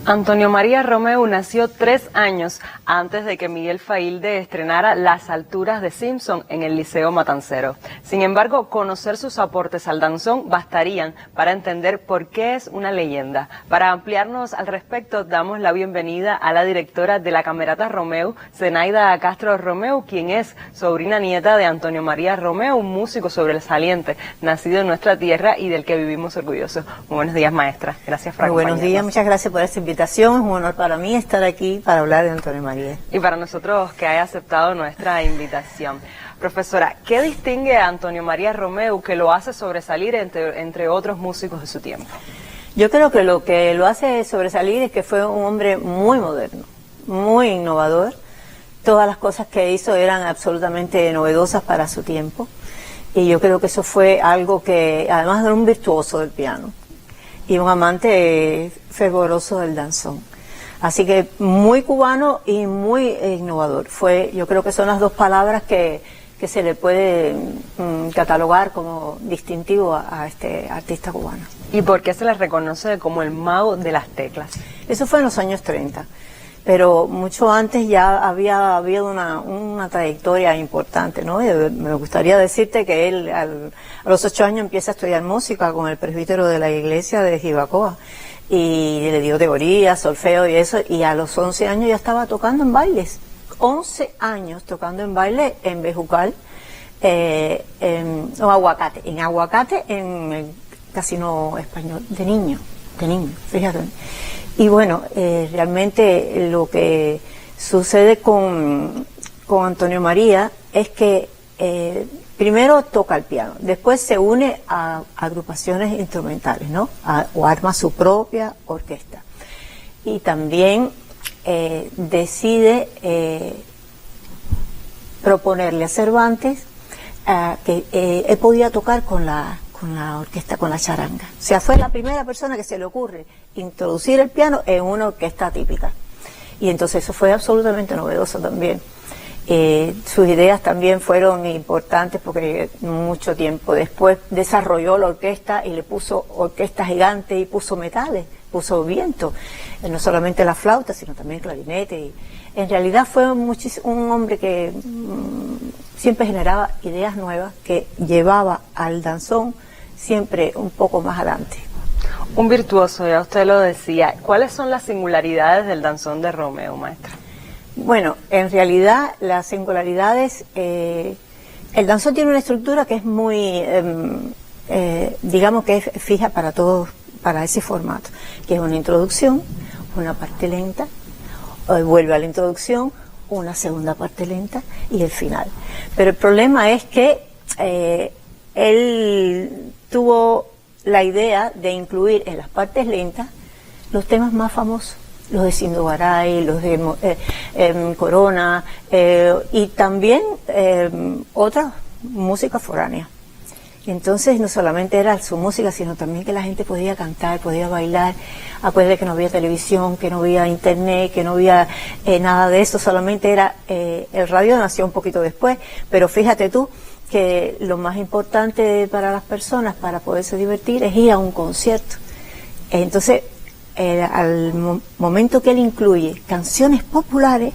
Antonio María Romeu nació 3 años antes de que Miguel Failde estrenara Las alturas de Simpson en el Liceo Matancero. Sin embargo, conocer sus aportes al danzón bastarían para entender por qué es una leyenda. Para ampliarnos al respecto, damos la bienvenida a la directora de la Camerata Romeu, Zenaida Castro Romeu, quien es sobrina nieta de Antonio María Romeu, un músico sobresaliente, nacido en nuestra tierra y del que vivimos orgullosos. Muy buenos días, maestra. Gracias por acompañarnos. Buenos días, muchas gracias por esta invitación. Es un honor para mí estar aquí para hablar de Antonio María. Y para nosotros que haya aceptado nuestra invitación. Profesora, ¿qué distingue a Antonio María Romeu que lo hace sobresalir entre otros músicos de su tiempo? Yo creo que lo que lo hace sobresalir es que fue un hombre muy moderno, muy innovador. Todas las cosas que hizo eran absolutamente novedosas para su tiempo. Y yo creo que eso fue algo que, además de un virtuoso del piano y un amante fervoroso del danzón. Así que muy cubano y muy innovador. Yo creo que son las dos palabras que se le puede catalogar como distintivo a este artista cubano. ¿Y por qué se le reconoce como el mago de las teclas? Eso fue en los años 30. Pero mucho antes ya había habido una trayectoria importante, ¿no? Me gustaría decirte que él a los 8 años empieza a estudiar música con el presbítero de la iglesia de Jibacoa y le dio teoría, solfeo y eso, y a los 11 años ya estaba tocando en bailes. 11 años tocando en baile en Bejucal, en Aguacate, en el Casino Español, de niño, fíjate. Y bueno, realmente lo que sucede con Antonio María es que primero toca el piano, después se une a agrupaciones instrumentales, ¿no? O arma su propia orquesta. Y también decide proponerle a Cervantes que él podía tocar con la orquesta, con la charanga. O sea, fue la primera persona que se le ocurre introducir el piano en una orquesta típica. Y entonces eso fue absolutamente novedoso también. Sus ideas también fueron importantes porque mucho tiempo después desarrolló la orquesta y le puso orquesta gigante y puso metales, puso viento, no solamente la flauta, sino también clarinete. Y en realidad fue un hombre que siempre generaba ideas nuevas que llevaba al danzón siempre un poco más adelante. Un virtuoso, ya usted lo decía. ¿Cuáles son las singularidades del danzón de Romeu, maestra? Bueno, en realidad las singularidades, el danzón tiene una estructura que es muy, digamos que es fija para todos, para ese formato, que es una introducción, una parte lenta, vuelve a la introducción, una segunda parte lenta y el final. Pero el problema es que él tuvo la idea de incluir en las partes lentas los temas más famosos, los de Sindogaray, los de Corona, y también otras músicas foráneas. Entonces no solamente era su música, sino también que la gente podía cantar, podía bailar. Acuérdate que no había televisión, que no había internet, que no había nada de eso, solamente era el radio nació un poquito después, pero fíjate tú que lo más importante para las personas para poderse divertir es ir a un concierto. Entonces al momento que él incluye canciones populares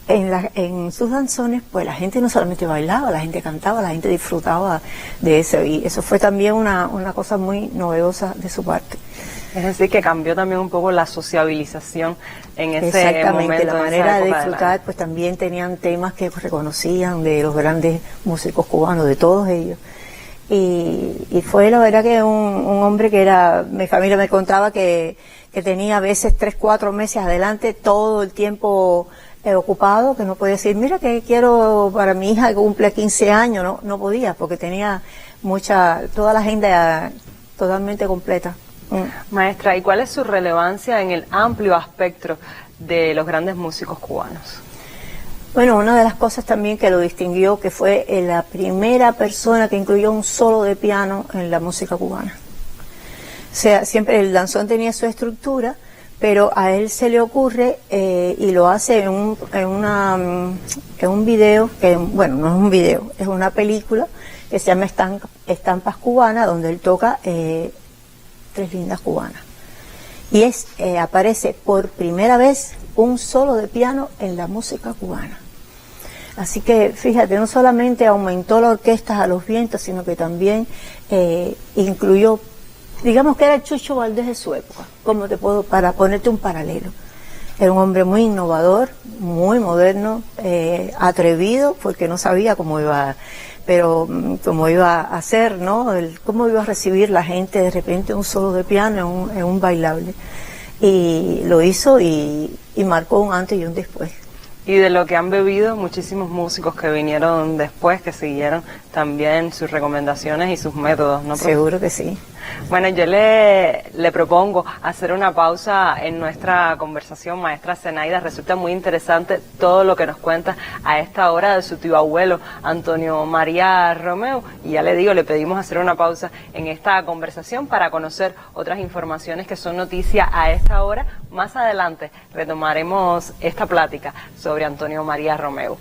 en sus danzones, pues la gente no solamente bailaba, la gente cantaba, la gente disfrutaba de eso, y eso fue también una cosa muy novedosa de su parte. Es decir, que cambió también un poco la sociabilización en ese Exactamente, momento. la manera de disfrutar, pues también tenían temas que reconocían de los grandes músicos cubanos, de todos ellos. Y fue la verdad que un hombre que era, mi familia me contaba que tenía a veces 3, 4 meses adelante todo el tiempo ocupado, que no podía decir, mira que quiero para mi hija que cumple 15 años, no podía, porque tenía toda la agenda totalmente completa. Maestra, ¿y cuál es su relevancia en el amplio espectro de los grandes músicos cubanos? Bueno, una de las cosas también que lo distinguió, que fue la primera persona que incluyó un solo de piano en la música cubana. O sea, siempre el danzón tenía su estructura, pero a él se le ocurre y lo hace en un video, que bueno, no es un video, es una película que se llama Estampas Cubanas, donde él toca Tres lindas cubanas. y aparece por primera vez un solo de piano en la música cubana. Así que fíjate, no solamente aumentó la orquesta a los vientos, sino que también incluyó, digamos que era el Chucho Valdés de su época, para ponerte un paralelo. Era un hombre muy innovador, muy moderno, atrevido, porque no sabía cómo iba a hacer, ¿no? Cómo iba a recibir la gente de repente un solo de piano en un bailable. Y lo hizo y marcó un antes y un después. Y de lo que han bebido muchísimos músicos que vinieron después, que siguieron también sus recomendaciones y sus métodos, ¿no? Seguro que sí. Bueno, yo le propongo hacer una pausa en nuestra conversación, maestra Zenaida. Resulta muy interesante todo lo que nos cuenta a esta hora de su tío abuelo, Antonio María Romeu. Y ya le digo, le pedimos hacer una pausa en esta conversación para conocer otras informaciones que son noticia a esta hora. Más adelante retomaremos esta plática sobre Antonio María Romeu.